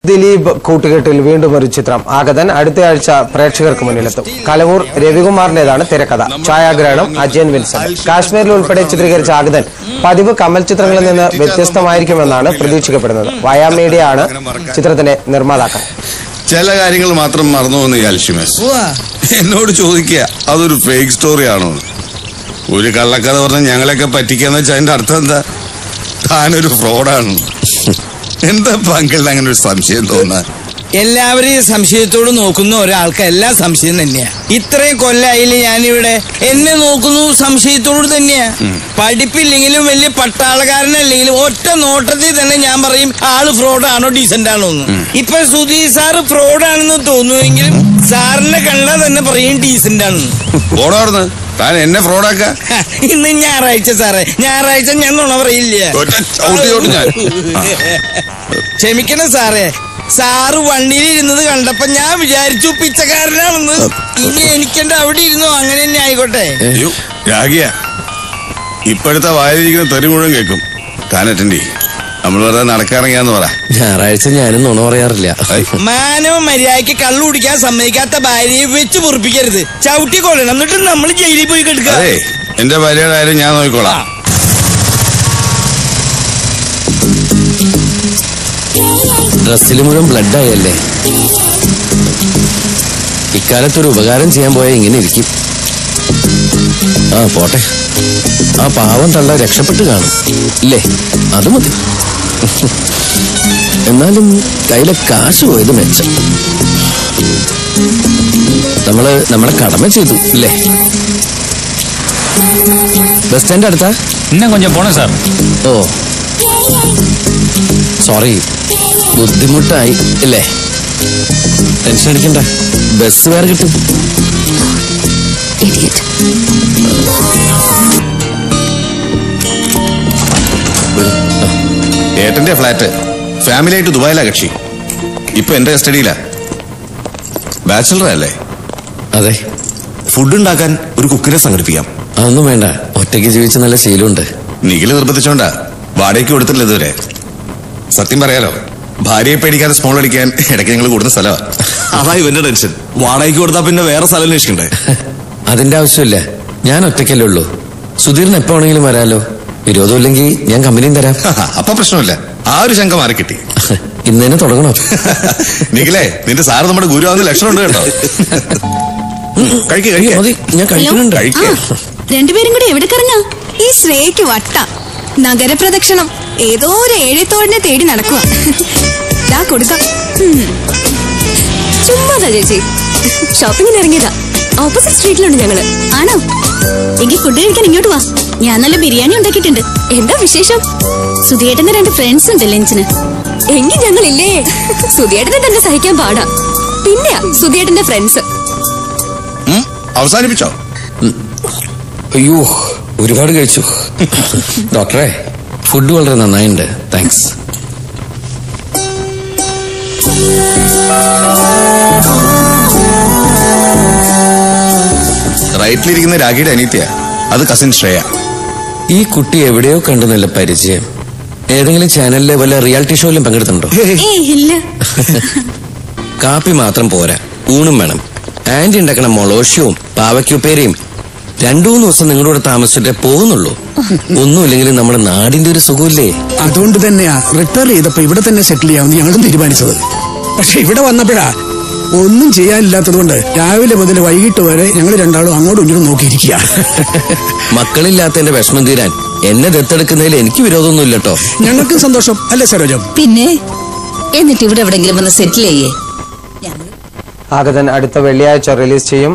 ദിലീപ് കൂട്ടുകെട്ടിൽ വീണ്ടും ഒരു ചിത്രം ആഗതൻ അടുത്തയാഴ്ച പ്രേക്ഷകർക്ക് മുന്നിലെത്തും. കലവൂർ രവികുമാറിന്റേതാണ് തിരക്കഥ. ഛായാഗ്രഹണം അജയൻ വിൻസെന്റ്. കാശ്മീരിൽ ഉൾപ്പെടെ ചിത്രീകരിച്ച ആഗതൻ പതിവ് കമൽ ചിത്രങ്ങളിൽ നിന്ന് വ്യത്യസ്തമായിരിക്കുമെന്നാണ് പ്രതീക്ഷിക്കപ്പെടുന്നത്. വയാ മീഡിയ ആണ് ചിത്രത്തിന്റെ നിർമ്മാതാക്കൾ. ചില കാര്യങ്ങൾ മാത്രം മറന്നു പോകുന്ന എന്നോട് ചോദിക്കുക അതൊരു ഫേക്ക് സ്റ്റോറി ആണോ? ഒരു കള്ളക്കഥ പറഞ്ഞ ഞങ്ങളെയൊക്കെ പറ്റിക്കാന്ന് വെച്ചാൽ അതിന്റെ അർത്ഥം എന്താ? താനൊരു ഫ്രോഡാണ്. എന്താ പങ്കിളിൽ അങ്ങനെ ഒരു സംശയം തോന്നാ? എല്ലാവരെയും സംശയത്തോട് നോക്കുന്ന ഒരാൾക്ക് എല്ലാ സംശയം തന്നെയാ. ഇത്രയും കൊല്ലായില്ലേ ഞാനിവിടെ, എന്നെ നോക്കുന്നു സംശയത്തോട് തന്നെയാ. പഠിപ്പില്ലെങ്കിലും വലിയ പട്ടാളക്കാരനല്ലെങ്കിലും ഒറ്റ നോട്ടത്തിൽ തന്നെ ഞാൻ പറയും ആള് ഫ്രോഡാണോ ഡീസന്റ് ആണോ എന്ന്. ഇപ്പൊ സുധീർ സാറ് ഫ്രോഡാണെന്ന് തോന്നുമെങ്കിലും സാറിനെ കണ്ടാൽ തന്നെ പറയും ഡീസന്റ് ആണെന്ന്. താൻ എന്നെ ഫ്രോഡാക്ക? ഇന്ന് ഞായറാഴ്ച സാറേ, ഞായറാഴ്ച ഞാൻ നുണ പറയില്ല. ക്ഷമിക്കണം സാറേ, സാറ് വണ്ടിയിലിരുന്നത് കണ്ടപ്പോ ഞാൻ വിചാരിച്ചു പിച്ചക്കാരനാണെന്ന്. ഇനി എനിക്കെന്റെ അവിടെ ഇരുന്നോ അങ്ങനെ തന്നെ ആയിക്കോട്ടെ. ഇപ്പോഴത്തെ വായിരിക്കുന്ന തെറി മുഴുവൻ കേൾക്കും. താനറ്റൻഡി നമ്മൾ വെറുതെ നടക്കാറിയാന്ന് പറ. ഞായറാഴ്ച ഞാനും നുണ പറയാറില്ല. മാനവ മര്യാദയ്ക്ക് കള്ളു കുടിക്കാൻ സമ്മതിക്കാത്ത ഭാര്യയെ വെച്ച് പൊറിപ്പിക്കരുത്. ചവിട്ടി കൊള്ളണം, എന്നിട്ട് നമ്മൾ ജയിലിൽ പോയി കിടക്കുക. എന്റെ ഭാര്യയുടെ കാര്യം ഞാൻ നോക്കിക്കോളാം. ഡ്രസ്സിൽ മുഴുവൻ ബ്ലഡ് ആയല്ലേ. ഇക്കാലത്തൊരു ഉപകാരം ചെയ്യാൻ പോയാൽ ഇങ്ങനെ ഇരിക്കും. ആ പോട്ടെ, ആ പാവം തള്ള രക്ഷപ്പെട്ട് കാണും ഇല്ലേ? അത് മതി. എന്നാലും കയ്യിലെ കാശ് പോയത് മെച്ചം. നമ്മളെ കടമ ചെയ്തു ഇല്ലേ? ബസ് സ്റ്റാൻഡ് അടുത്താ? ഇന്ന കൊഞ്ചം പോണേ സാർ. ഓ സോറി, ബുദ്ധിമുട്ടായി ഇല്ലേ? ടെൻഷൻ അടിക്കണ്ട, ബസ് വേറെ കിട്ടും. ഏട്ടന്റെ ഫ്ലാറ്റ് ഫാമിലി ആയിട്ട് ദുബായിലാ കക്ഷി. ഇപ്പൊ എന്റെ കസ്റ്റഡിയിലാ. ബാച്ചലർ അല്ലേ? അതെ. ഫുഡ് ഉണ്ടാക്കാൻ ഒരു കുക്കിനെ സംഘടിപ്പിക്കാം. അതൊന്നും വേണ്ട, ഒറ്റയ്ക്ക് ജീവിച്ച നല്ല ശീലമുണ്ട്. നിഖില് നിർബന്ധിച്ചോണ്ടാ വാടകയ്ക്ക് കൊടുത്തില്ല ഇതുവരെ. സത്യം പറയാലോ, ഭാര്യയെ പേടിക്കാതെ സ്മോൾ അടിക്കാൻ ഇടയ്ക്ക് ഞങ്ങൾ കൂടുന്ന സ്ഥലമാണ്. അതാ ഇവന്റെ ടെൻഷൻ. വാടകയ്ക്ക് കൊടുത്താൽ പിന്നെ വേറെ സ്ഥലം അന്വേഷിക്കണ്ടേ? അതിന്റെ ആവശ്യമില്ല, ഞാൻ ഒറ്റയ്ക്കല്ലേ ഉള്ളൂ. സുധീറിന് എപ്പോ വേണമെങ്കിലും വരാലോ. വിരോധമില്ലെങ്കിൽ ഞാൻ കമ്പനിയും തരാം. അപ്പൊ പ്രശ്നമില്ല. ആ ഒരു ശങ്ക മാറി കിട്ടി. ഇന്ന് തന്നെ തുടങ്ങണോ? നിഖിലേ, നിന്റെ സാറ് നമ്മുടെ ഗുരുവാന്ന് ലക്ഷണമുണ്ട് കേട്ടോ. ഞാൻ കഴിക്കുന്നുണ്ട്. രണ്ടുപേരും കൂടെ എവിടെ കറങ്ങാ? ഈ ശ്രേയക്ക് വട്ട നഗരപ്രദക്ഷിണം. ഏതോ ഒരു ഏഴത്തോടിനെ തേടി നടക്കുക. ദാ കൊടുക്കാം. ചുമ്മാതാ ചേച്ചി, ഷോപ്പിങ്ങിന് ഇറങ്ങിയതാ. ഓപ്പോസിറ്റ് സ്ട്രീറ്റിലുണ്ട് ഞങ്ങള്. ആണോ? എങ്കിൽ ഫുഡ് കഴിക്കാൻ ഇങ്ങോട്ട് വാ. ഞാൻ നല്ല ബിരിയാണി ഉണ്ടാക്കിയിട്ടുണ്ട്. എന്താ വിശേഷം? സുധിയേട്ടന്റെ 2 ഫ്രണ്ട്സ് ഉണ്ട് ലഞ്ചിന്. എങ്കിൽ ഞങ്ങളില്ലേ? സുധിയേട്ടനെ തന്നെ സഹിക്കാൻ പാടാ. പിന്നെയാ സുധിയേട്ടന്റെ ഫ്രണ്ട്സ്. അവസാനിപ്പിച്ചോ? അയ്യോ, ഒരുപാട് കഴിച്ചു. ഡോക്ടറെ, ഫുഡ് വളരെ നന്നായിട്ടുണ്ട്. താങ്ക്സ്. റൈറ്റിലിരിക്കുന്ന രാഖിയുടെ അനിയത്തിയാ, അത് കസിൻ ശ്രേയ. ഈ കുട്ടി എവിടെയോ കണ്ടു നല്ല പരിചയം. ഏതെങ്കിലും ചാനലിലെ വല്ല റിയാലിറ്റി ഷോയിലും പങ്കെടുത്തുണ്ടോ? ഇല്ല. കാപ്പി മാത്രം പോരാ, ഊണും വേണം. ആന്റി ഉണ്ടാക്കണ മൊളോഷ്യവും പാവയ്ക്കുപ്പേരയും 2-3 ദിവസം നിങ്ങളുടെ താമസിച്ചിട്ടേ പോകുന്നുള്ളൂ. ഒന്നുമില്ലെങ്കിലും നമ്മുടെ നാടിന്റെ ഒരു സുഖമില്ലേ? അതുകൊണ്ട് തന്നെയാ റിട്ടയർ ചെയ്തപ്പോ ഇവിടെ തന്നെ സെറ്റിൽ ചെയ്യാമെന്ന് ഞങ്ങളും തീരുമാനിച്ചത്. പക്ഷെ ഇവിടെ വന്നപ്പോഴാ ഒന്നും ചെയ്യാനില്ലാത്തത് കൊണ്ട് രാവിലെ മുതൽ വൈകിട്ട് വരെ ഞങ്ങൾ രണ്ടാളും അങ്ങോട്ടും ഇങ്ങോട്ടും നോക്കിയിരിക്കുക. മക്കളില്ലാത്തതിന്റെ വിഷമം തീരാൻ എന്നെ ദത്തെടുക്കുന്നതിൽ എനിക്ക് വിരോധമൊന്നുമില്ല കേട്ടോ. ഞങ്ങൾക്കും സന്തോഷം അല്ലേ സരോജം? പിന്നെ എന്നിട്ട് ഇവിടെ എവിടെങ്കിലും വന്ന് സെറ്റിൽ ചെയ്യേ. ആഗതൻ അടുത്ത വെള്ളിയാഴ്ച റിലീസ് ചെയ്യും.